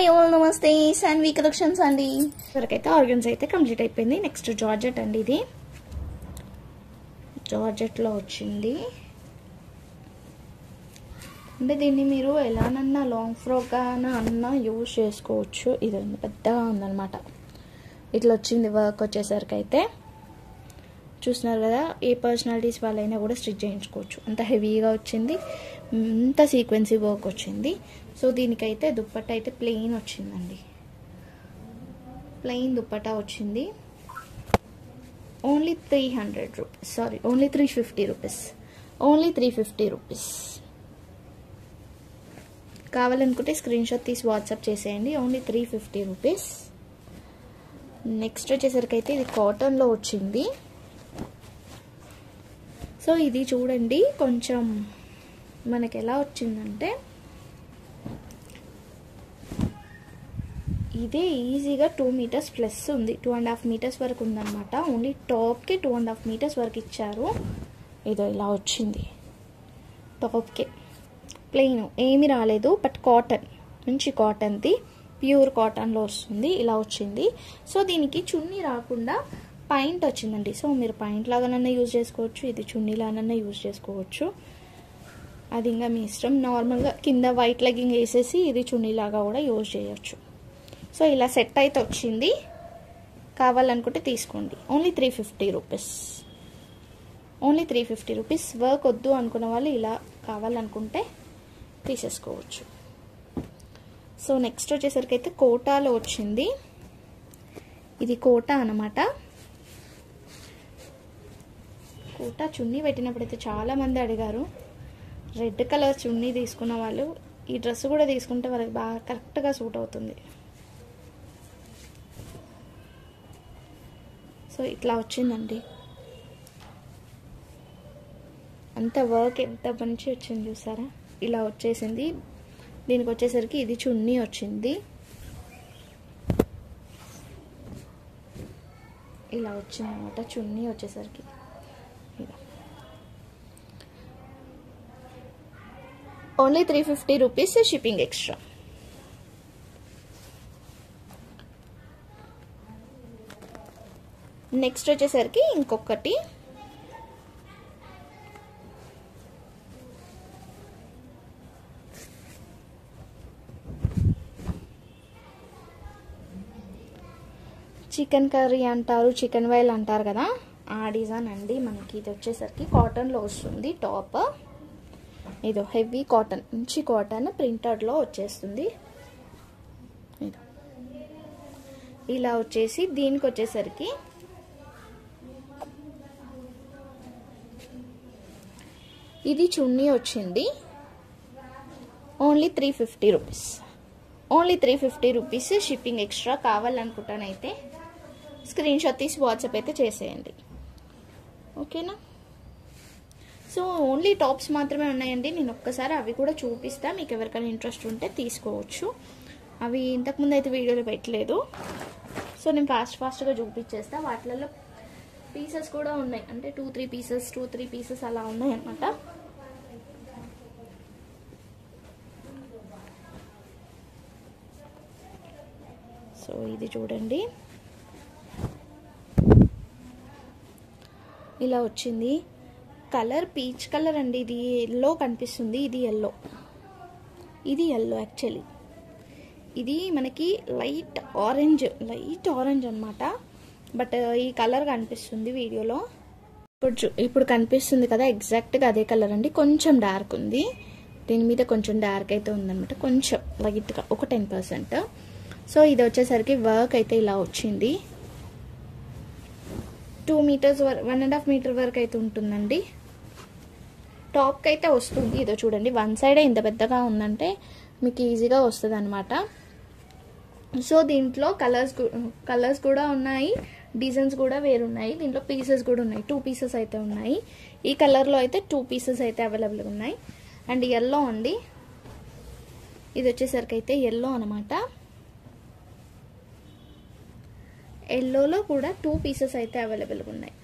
Hi all నమస్తే Shanvi collections అండి. వరకైతే ఆర్గన్స్ అయితే కంప్లీట్ అయిపోయింది. నెక్స్ట్ జార్జెట్ అండి. ఇది జార్జెట్లో వచ్చింది అంటే దీన్ని మీరు ఎలానన్నా లాంగ్ ఫ్రాక్ అన్నా యూజ్ చేసుకోవచ్చు. ఇది పెద్దగా ఉందన్నమాట. ఇట్లా వచ్చింది వర్క్ వచ్చేసరికి అయితే చూస్తున్నారు కదా. ఏ పర్సనాలిటీస్ వాళ్ళైనా కూడా స్టిచ్ చేయించుకోవచ్చు. అంత హెవీగా వచ్చింది, అంత సీక్వెన్సీ వర్క్ వచ్చింది. సో దీనికైతే దుప్పట్టా అయితే ప్లెయిన్ వచ్చిందండి. ప్లెయిన్ దుప్పట్టా వచ్చింది. Only 300 rupees, sorry only 350 rupees, only 350 rupees. కావాలనుకుంటే స్క్రీన్ షాట్ తీసి వాట్సాప్ చేసేయండి. Only 350 rupees. నెక్స్ట్ వచ్చేసరికి అయితే ఇది కాటన్లో వచ్చింది. సో ఇది చూడండి, కొంచెం మనకి ఎలా వచ్చిందంటే ఇదే ఈజీగా 2 మీటర్స్ ప్లస్ ఉంది, 2.5 మీటర్స్ వరకు ఉందన్నమాట. ఓన్లీ టాప్కి 2.5 మీటర్స్ వరకు ఇచ్చారు. ఇదో ఇలా వచ్చింది. టాప్కి ప్లెయిన్ ఏమీ రాలేదు, బట్ కాటన్, మంచి కాటన్ది, ప్యూర్ కాటన్లో వస్తుంది. ఇలా వచ్చింది. సో దీనికి చున్నీ రాకుండా పాయింట్ వచ్చిందండి. సో మీరు పాయింట్ లాగానన్నా యూజ్ చేసుకోవచ్చు, ఇది చున్నీ లాగానన్నా యూజ్ చేసుకోవచ్చు. అది ఇంకా మీ ఇష్టం. నార్మల్గా కింద వైట్ లెగ్గింగ్ వేసేసి ఇది చున్నీ లాగా కూడా యూజ్ చేయొచ్చు. సో ఇలా సెట్ అయితే వచ్చింది. కావాలనుకుంటే తీసుకోండి. Only 350 rupees, only 350 rupees. Work వద్దు అనుకున్న వాళ్ళు ఇలా కావాలనుకుంటే తీసేసుకోవచ్చు. సో నెక్స్ట్ వచ్చేసరికి అయితే కోటాలో వచ్చింది. ఇది కోటా అన్నమాట. కోటా చున్నీ పెట్టినప్పుడైతే చాలామంది అడిగారు. రెడ్ కలర్ చున్నీ తీసుకున్న వాళ్ళు ఈ డ్రెస్ కూడా తీసుకుంటే వాళ్ళకి బాగా కరెక్ట్గా సూట్ అవుతుంది. సో ఇట్లా వచ్చిందండి. అంత వర్క్ ఎంత మంచి వచ్చింది చూసారా. ఇలా వచ్చేసింది. దీనికి వచ్చేసరికి ఇది చున్నీ వచ్చింది. ఇలా వచ్చింది అనమాట చున్నీ వచ్చేసరికి. Only 350 rupees, shipping extra. Next వచ్చేసరికి ఇంకొకటి చికెన్ కర్రీ అంటారు, చికెన్ వైల్ అంటారు కదా, ఆ డిజైన్ అండి. మనకి ఇది వచ్చేసరికి కాటన్లో వస్తుంది. టాప్ ఇదో హెవీ కాటన్, మంచి కాటన్ ప్రింటెడ్లో వచ్చేస్తుంది. ఇలా వచ్చేసి దీనికి వచ్చేసరికి ఇది చున్నీ వచ్చింది. Only 350 rupees, only 350 rupees, shipping extra. కావాలనుకుంటానైతే స్క్రీన్ షాట్ తీసి వాట్సాప్ అయితే చేసేయండి. ఓకేనా. సో ఓన్లీ టాప్స్ మాత్రమే ఉన్నాయండి. నేను ఒక్కసారి అవి కూడా చూపిస్తా, మీకు ఎవరికైనా ఇంట్రెస్ట్ ఉంటే తీసుకోవచ్చు. అవి ఇంతకుముందు అయితే వీడియోలో పెట్టలేదు. సో నేను ఫాస్ట్గా చూపించేస్తా. వాటిలలో పీసెస్ కూడా ఉన్నాయి, అంటే 2-3 పీసెస్ అలా ఉన్నాయి అన్నమాట. సో ఇది చూడండి, ఇలా వచ్చింది. కలర్ పీచ్ కలర్ అండి. ఇది ఎల్లో కనిపిస్తుంది. ఇది ఎల్లో, ఇది ఎల్లో యాక్చువల్లీ. ఇది మనకి లైట్ ఆరెంజ్ అనమాట. బట్ ఈ కలర్ కనిపిస్తుంది వీడియోలో. ఇప్పుడు కనిపిస్తుంది కదా, ఎగ్జాక్ట్గా అదే కలర్ అండి. కొంచెం డార్క్ ఉంది, దీని మీద కొంచెం డార్క్ అయితే ఉందన్నమాట, కొంచెం లైట్గా, ఒక 10%. సో ఇది వచ్చేసరికి వర్క్ అయితే ఇలా వచ్చింది. 2 మీటర్స్ 1.5 మీటర్ వరకు అయితే ఉంటుందండి. టాప్కి అయితే వస్తుంది. ఇదో చూడండి, వన్ సైడే ఇంత పెద్దగా ఉందంటే మీకు ఈజీగా వస్తుంది అనమాట. సో దీంట్లో కలర్స్ కూడా ఉన్నాయి, డిజైన్స్ కూడా వేరున్నాయి. దీంట్లో పీసెస్ కూడా ఉన్నాయి, 2 పీసెస్ అయితే ఉన్నాయి. ఈ కలర్లో అయితే 2 పీసెస్ అయితే అవైలబుల్గా ఉన్నాయి. అండ్ ఎల్లో అండి, ఇది వచ్చేసరికి అయితే ఎల్లో అనమాట. ఎల్లోలో కూడా 2 పీసెస్ అయితే అవైలబుల్గా ఉన్నాయి.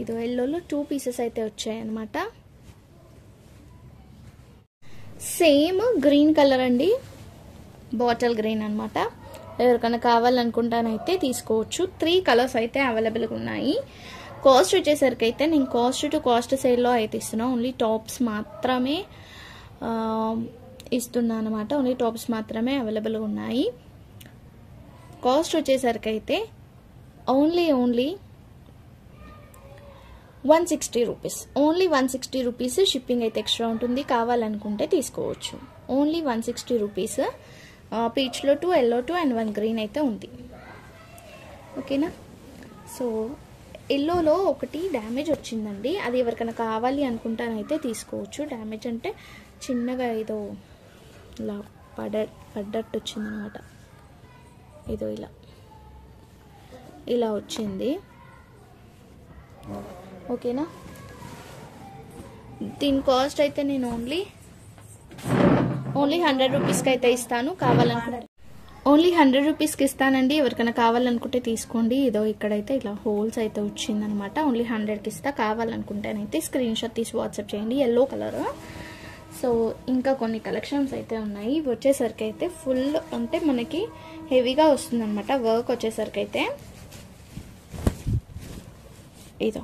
ఇది ఎల్లోలో 2 పీసెస్ అయితే వచ్చాయి అన్నమాట. సేమ్ గ్రీన్ కలర్ అండి, బాటిల్ గ్రీన్ అనమాట. ఎవరికైనా కావాలనుకుంటానైతే తీసుకోవచ్చు. 3 కలర్స్ అయితే అవైలబుల్గా ఉన్నాయి. కాస్ట్ వచ్చేసరికి అయితే నేను కాస్ట్ టు కాస్ట్ సేల్లో అయితే ఇస్తున్నాను. ఓన్లీ టాప్స్ మాత్రమే ఇస్తున్నాను అనమాట. ఓన్లీ టాప్స్ మాత్రమే అవైలబుల్గా ఉన్నాయి. కాస్ట్ వచ్చేసరికి అయితే only 160 rupees. Only 160 rupees. Shipping అయితే ఎక్స్ట్రా ఉంటుంది. కావాలనుకుంటే తీసుకోవచ్చు. Only 160 rupees. పీచ్లో 2, ఎల్లో 2 అండ్ 1 గ్రీన్ అయితే ఉంది. ఓకేనా. సో ఎల్లోలో ఒకటి డ్యామేజ్ వచ్చిందండి. అది ఎవరికైనా కావాలి అనుకుంటానైతే తీసుకోవచ్చు. డ్యామేజ్ అంటే చిన్నగా ఏదో ఇలా పడ్డట్టు వచ్చిందనమాట. ఏదో ఇలా వచ్చింది. ఓకేనా. దీని కాస్ట్ అయితే నేను ఓన్లీ 100 రూపీస్కి అయితే ఇస్తాను. కావాలనుకుంటే ఓన్లీ 100 రూపీస్కి ఇస్తానండి. ఎవరికైనా కావాలనుకుంటే తీసుకోండి. ఇదో ఇక్కడైతే ఇలా హోల్స్ అయితే వచ్చిందనమాట. ఓన్లీ 100కి ఇస్తా. కావాలనుకుంటేనైతే స్క్రీన్ షాట్ తీసి వాట్సాప్ చేయండి. Yellow colour. సో ఇంకా కొన్ని కలెక్షన్స్ అయితే ఉన్నాయి. ఇవి వచ్చేసరికి అయితే ఫుల్ అంటే మనకి హెవీగా వస్తుంది అనమాట. వర్క్ వచ్చేసరికి అయితే ఇదో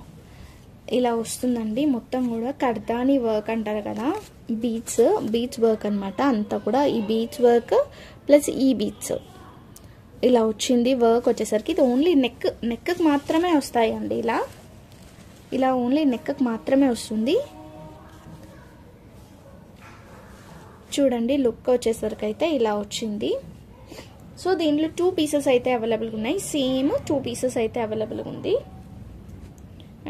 ఇలా వస్తుందండి. మొత్తం కూడా కర్దాని వర్క్ అంటారు కదా, బీట్స్ వర్క్ అనమాట. అంతా కూడా ఈ బీట్స్ వర్క్ ప్లస్ ఈ బీట్స్ ఇలా వచ్చింది. వర్క్ వచ్చేసరికి ఇది ఓన్లీ నెక్కి మాత్రమే వస్తాయి అండి. ఇలా ఓన్లీ నెక్కి మాత్రమే వస్తుంది. చూడండి లుక్ వచ్చేసరికి అయితే ఇలా వచ్చింది. సో దీంట్లో 2 పీసెస్ అయితే అవైలబుల్గా ఉన్నాయి. సేమ్ 2 పీసెస్ అయితే అవైలబుల్గా ఉంది.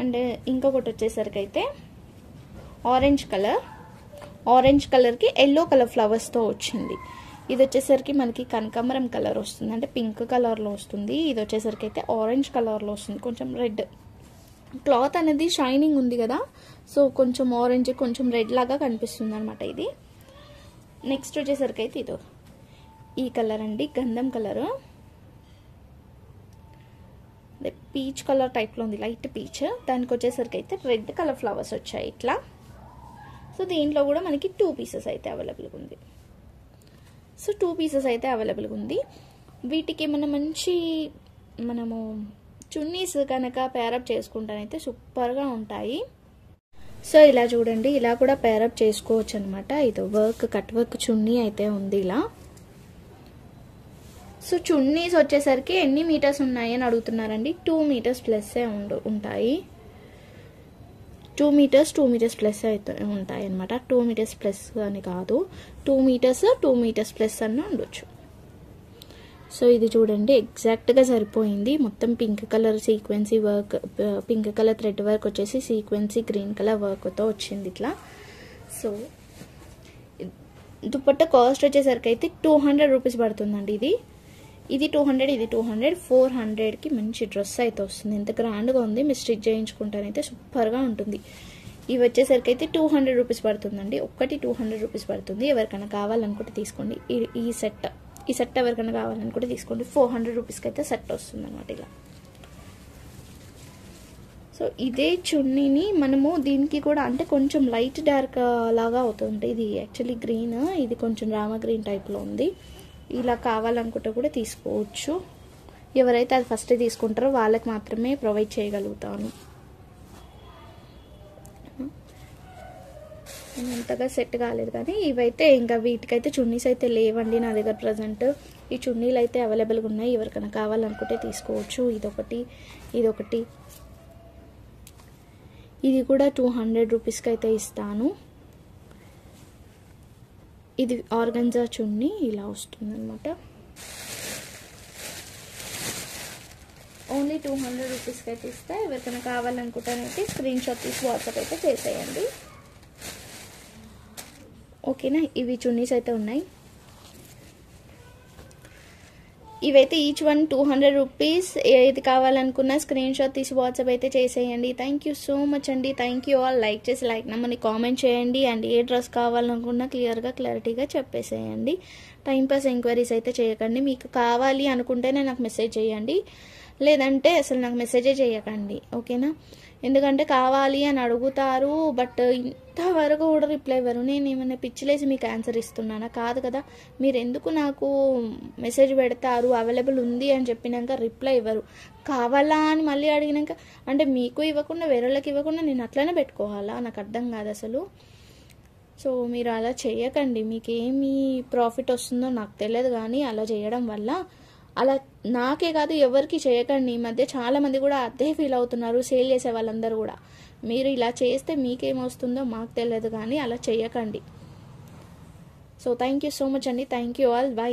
అండ్ ఇంకొకటి వచ్చేసరికి అయితే ఆరెంజ్ కలర్కి ఎల్లో కలర్ ఫ్లవర్స్తో వచ్చింది. ఇది వచ్చేసరికి మనకి కనకాంబరం కలర్ వస్తుంది, అంటే పింక్ కలర్లో వస్తుంది. ఇది వచ్చేసరికి అయితే ఆరెంజ్ కలర్లో వస్తుంది. కొంచెం రెడ్ క్లాత్ అనేది షైనింగ్ ఉంది కదా, సో కొంచెం ఆరెంజ్ కొంచెం రెడ్ లాగా కనిపిస్తుంది అనమాట ఇది. నెక్స్ట్ వచ్చేసరికి అయితే ఇదో ఈ కలర్ అండి, గంధం కలర్, పీచ్ కలర్ టైప్లో ఉంది, లైట్ పీచ్. దానికి వచ్చేసరికి అయితే రెడ్ కలర్ ఫ్లవర్స్ వచ్చాయి ఇట్లా. సో దీంట్లో కూడా మనకి 2 పీసెస్ అయితే అవైలబుల్గా ఉంది. సో 2 పీసెస్ అయితే అవైలబుల్గా ఉంది. వీటికి మనము చున్నీస్ కనుక పేరప్ చేసుకుంటానైతే సూపర్గా ఉంటాయి. సో ఇలా చూడండి, ఇలా కూడా పేరప్ చేసుకోవచ్చు అనమాట. ఇది కట్ వర్క్ చున్నీ అయితే ఉంది ఇలా. సో చున్నీస్ వచ్చేసరికి ఎన్ని మీటర్స్ ఉన్నాయి అని అడుగుతున్నారండి. 2 మీటర్స్ ప్లస్ ఉంటాయి. 2 మీటర్స్ ప్లస్ అయితే ఉంటాయి అనమాట. 2 మీటర్స్ ప్లస్ అని కాదు, 2 మీటర్స్ ప్లస్ అన్న ఉండొచ్చు. సో ఇది చూడండి ఎగ్జాక్ట్గా సరిపోయింది. మొత్తం pink colour sequins work, pink colour thread work వచ్చేసి సీక్వెన్సీ గ్రీన్ కలర్ వర్క్తో వచ్చింది ఇట్లా. సో దుపట్టా కాస్ట్ వచ్చేసరికి అయితే 200 రూపీస్ పడుతుందండి. ఇది 200, ఇది 200, 400కి మంచి డ్రెస్ అయితే వస్తుంది. ఎంత గ్రాండ్గా ఉంది. మీరు స్టిచ్ చేయించుకుంటానైతే సూపర్గా ఉంటుంది. ఇవి వచ్చేసరికి అయితే 200 రూపీస్ పడుతుందండి. ఒక్కటి 200 రూపీస్ పడుతుంది. ఎవరికైనా కావాలనుకుంటే తీసుకోండి. ఈ సెట్ ఎవరికైనా కావాలనుకుంటే తీసుకోండి. 400 రూపీస్కి అయితే సెట్ వస్తుంది అనమాట ఇలా. సో ఇదే చున్నీని మనము దీనికి కూడా అంటే కొంచెం లైట్ డార్క్ లాగా అవుతుంది. ఇది యాక్చువల్లీ గ్రీన్, ఇది కొంచెం రామ గ్రీన్ టైప్లో ఉంది. ఇలా కావాలనుకుంటే కూడా తీసుకోవచ్చు. ఎవరైతే అది ఫస్ట్ తీసుకుంటారో వాళ్ళకి మాత్రమే ప్రొవైడ్ చేయగలుగుతాను. అంతగా సెట్ కాలేదు కానీ ఇవైతే ఇంకా వీటికైతే చున్నీస్ అయితే లేవండి నా దగ్గర ప్రజెంట్. ఈ చున్నీలు అయితే అవైలబుల్గా ఉన్నాయి. ఎవరికైనా కావాలనుకుంటే తీసుకోవచ్చు. ఇదొకటి ఇది కూడా 200 రూపీస్కి అయితే ఇస్తాను. ఇది ఆర్గంజా చున్నీ ఇలా వస్తుంది అనమాట. ఓన్లీ 200 రూపీస్కి అయితే ఇస్తా. ఎవరికైనా కావాలనుకుంటానైతే స్క్రీన్ షాట్ తీసి వాట్సాప్ అయితే చేసేయండి. ఓకేనా. ఇవి చున్నీస్ అయితే ఉన్నాయి. ఇవైతే ఈచ్ వన్ 200 రూపీస్. ఏది కావాలనుకున్నా స్క్రీన్ షాట్ తీసి వాట్సాప్ అయితే చేసేయండి. థ్యాంక్ యూ సో మచ్ అండి. Thank you all. లైక్ చేసి నెంబర్ని కామెంట్ చేయండి. అండ్ ఏ డ్రెస్ కావాలనుకున్నా క్లారిటీగా చెప్పేసేయండి. టైంపాస్ ఎంక్వైరీస్ అయితే చేయకండి. మీకు కావాలి అనుకుంటేనే నాకు మెసేజ్ చేయండి, లేదంటే అసలు నాకు మెసేజే చేయకండి. ఓకేనా. ఎందుకంటే కావాలి అని అడుగుతారు, బట్ ఇంతవరకు కూడా రిప్లై ఇవ్వరు. నేను ఏమైనా పిచ్చిలేసి మీకు ఆన్సర్ ఇస్తున్నానా? కాదు కదా. మీరు ఎందుకు నాకు మెసేజ్ పెడతారు అవైలబుల్ ఉంది అని చెప్పినాక రిప్లై ఇవ్వరు, కావాలా అని మళ్ళీ అడిగినాక అంటే మీకు ఇవ్వకుండా వేరే వాళ్ళకి ఇవ్వకుండా నేను అట్లనే పెట్టుకోవాలా? నాకు అర్థం కాదు అసలు. సో మీరు అలా చేయకండి. మీకు ఏమి ప్రాఫిట్ వస్తుందో నాకు తెలియదు, కానీ అలా చేయడం వల్ల అలా నాకే కాదు ఎవరికి చేయకండి. ఈ మధ్య చాలామంది కూడా అదే ఫీల్ అవుతున్నారు, సేల్ చేసే వాళ్ళందరూ కూడా. మీరు ఇలా చేస్తే మీకేమొస్తుందో మాకు తెలియదు, కానీ అలా చేయకండి. So thank you so much అండి. Thank you all. బై.